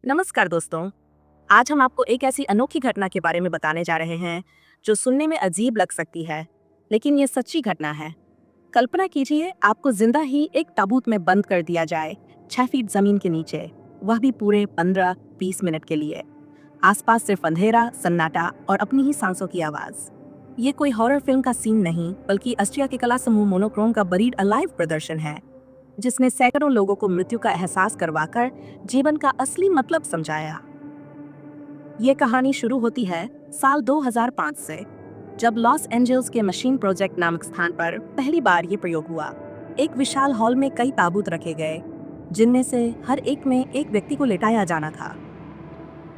नमस्कार दोस्तों। आज हम आपको एक ऐसी अनोखी घटना के बारे में बताने जा रहे हैं जो सुनने में अजीब लग सकती है, लेकिन ये सच्ची घटना है। कल्पना कीजिए आपको जिंदा ही एक ताबूत में बंद कर दिया जाए, 6 फीट जमीन के नीचे, वह भी पूरे 15-20 मिनट के लिए। आसपास सिर्फ अंधेरा, सन्नाटा और अपनी ही सांसों की आवाज। ये कोई हॉरर फिल्म का सीन नहीं, बल्कि ऑस्ट्रिया के कला समूह मोनोक्रोम का बरीड अलाइव प्रदर्शन है, जिसने सैकड़ों लोगों को मृत्यु का एहसास करवाकर जीवन का असली मतलब समझाया। ये कहानी शुरू होती है साल 2005 से, जब लॉस एंजल्स के मशीन प्रोजेक्ट नामक स्थान पर पहली बार ये प्रयोग हुआ। एक विशाल हॉल में कई ताबूत रखे गए, जिनमें से हर एक में एक व्यक्ति को लेटाया जाना था।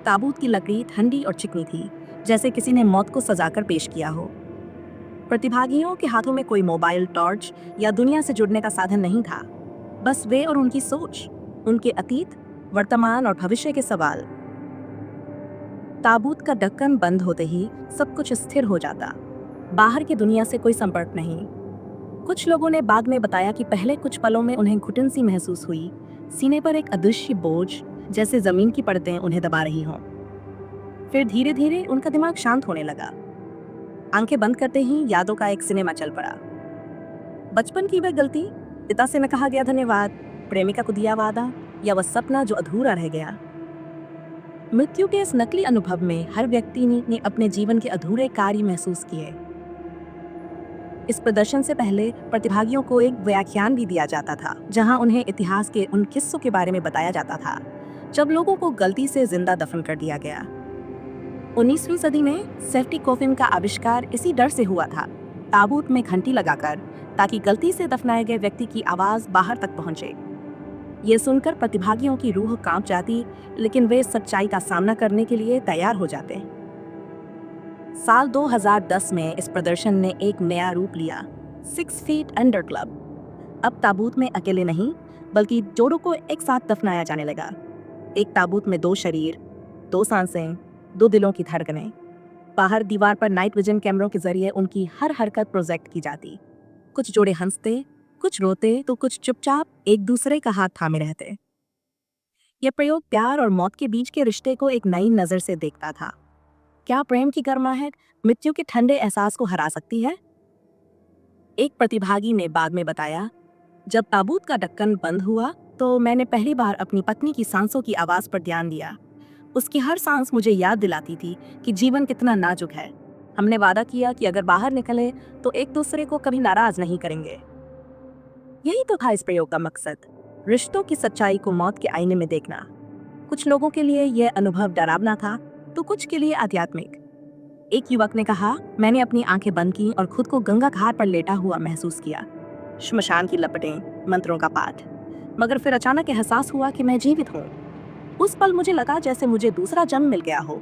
ताबूत की लकड़ी ठंडी और चिकनी थी, जैसे किसी ने मौत को सजाकर पेश किया हो। प्रतिभागियों के हाथों में कोई मोबाइल, टॉर्च या दुनिया से जुड़ने का साधन नहीं था। बस वे और उनकी सोच, उनके अतीत, वर्तमान और भविष्य के सवाल। ताबूत का ढक्कन बंद होते ही सब कुछ स्थिर हो जाता। बाहर की दुनिया से कोई संपर्क नहीं। कुछ लोगों ने बाद में बताया कि पहले कुछ पलों में उन्हें घुटन सी महसूस हुई, सीने पर एक अदृश्य बोझ, जैसे जमीन की परतें उन्हें दबा रही हों। फिर धीरे धीरे उनका दिमाग शांत होने लगा। आंखें बंद करते ही यादों का एक सिनेमा चल पड़ा। बचपन की वह गलती, पिता से न कहा गया धन्यवाद, प्रेमिका को दिया वादा, या वह सपना जो अधूरा रह गया। मृत्यु के इस नकली अनुभव में हर व्यक्ति ने अपने जीवन के अधूरे कार्य महसूस किए। इस प्रदर्शन से पहले प्रतिभागियों को एक व्याख्यान भी दिया जाता था, जहां उन्हें इतिहास के उन किस्सों के बारे में बताया जाता था जब लोगों को गलती से जिंदा दफन कर दिया गया। 19वीं सदी में सेफ्टी कॉफिन का आविष्कार इसी डर से हुआ था, ताबूत में घंटी लगाकर, ताकि गलती से दफनाए गए व्यक्ति की आवाज बाहर तक पहुंचे। ये सुनकर प्रतिभागियों की रूह कांप जाती, लेकिन वे सच्चाई का सामना करने के लिए तैयार हो जाते। साल 2010 में इस प्रदर्शन ने एक नया रूप लिया, 6 फीट अंडर क्लब। अब ताबूत में अकेले नहीं, बल्कि जोड़ों को एक साथ दफनाया जाने लगा। एक ताबूत में 2 शरीर, 2 सांसें, 2 दिलों की धड़कनें। बाहर दीवार पर नाइट विजन कैमरों के जरिए उनकी हर हरकत प्रोजेक्ट की जाती। कुछ जोड़े हंसते, कुछ रोते, तो कुछ चुपचाप एक दूसरे का हाथ थामे रहते। यह प्रयोग प्यार और मौत के बीच के रिश्ते को एक नई नजर से देखता था। क्या प्रेम की गर्माहट मृत्यु के ठंडे एहसास को हरा सकती है? एक प्रतिभागी ने बाद में बताया, जब ताबूत का ढक्कन बंद हुआ तो मैंने पहली बार अपनी पत्नी की सांसों की आवाज पर ध्यान दिया। उसकी हर सांस मुझे याद दिलाती थी कि जीवन कितना नाजुक है। हमने वादा किया कि अगर बाहर निकले तो एक दूसरे को कभी नाराज नहीं करेंगे। यही तो था इस प्रयोग का मकसद, रिश्तों की सच्चाई को मौत के आईने में देखना। कुछ लोगों के लिए यह अनुभव डरावना था, तो कुछ के लिए आध्यात्मिक। एक युवक ने कहा, मैंने अपनी आंखें बंद की और खुद को गंगा घाट पर लेटा हुआ महसूस किया। श्मशान की लपटें, मंत्रों का पाठ, मगर फिर अचानक एहसास हुआ कि मैं जीवित हूँ। उस पल मुझे लगा जैसे मुझे दूसरा जन्म मिल गया हो।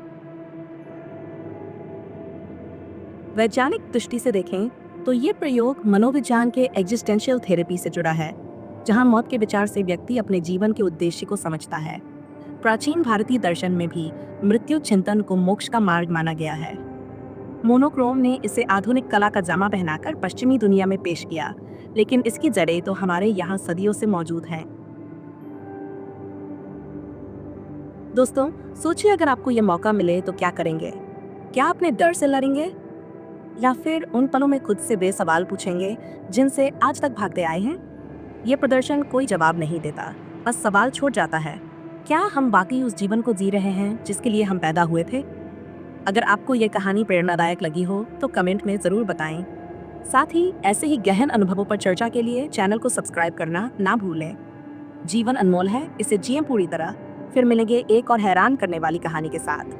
वैज्ञानिक दृष्टि से देखें तो ये प्रयोग मनोविज्ञान के एग्जिस्टेंशियल थेरेपी से जुड़ा है, जहां मौत के विचार से व्यक्ति अपने जीवन के उद्देश्य को समझता है। प्राचीन भारतीय दर्शन में भी मृत्यु चिंतन को मोक्ष का मार्ग माना गया है। मोनोक्रोम ने इसे आधुनिक कला का जामा पहनाकर पश्चिमी दुनिया में पेश किया, लेकिन इसकी जड़ें तो हमारे यहाँ सदियों से मौजूद हैं। दोस्तों, सोचिए अगर आपको ये मौका मिले तो क्या करेंगे? क्या अपने डर से लड़ेंगे, या फिर उन पलों में खुद से वे सवाल पूछेंगे जिनसे आज तक भागते आए हैं? ये प्रदर्शन कोई जवाब नहीं देता, बस सवाल छोड़ जाता है, क्या हम वाकई उस जीवन को जी रहे हैं जिसके लिए हम पैदा हुए थे? अगर आपको ये कहानी प्रेरणादायक लगी हो तो कमेंट में ज़रूर बताएं। साथ ही ऐसे ही गहन अनुभवों पर चर्चा के लिए चैनल को सब्सक्राइब करना ना भूलें। जीवन अनमोल है, इसे जिएं पूरी तरह। फिर मिलेंगे एक और हैरान करने वाली कहानी के साथ।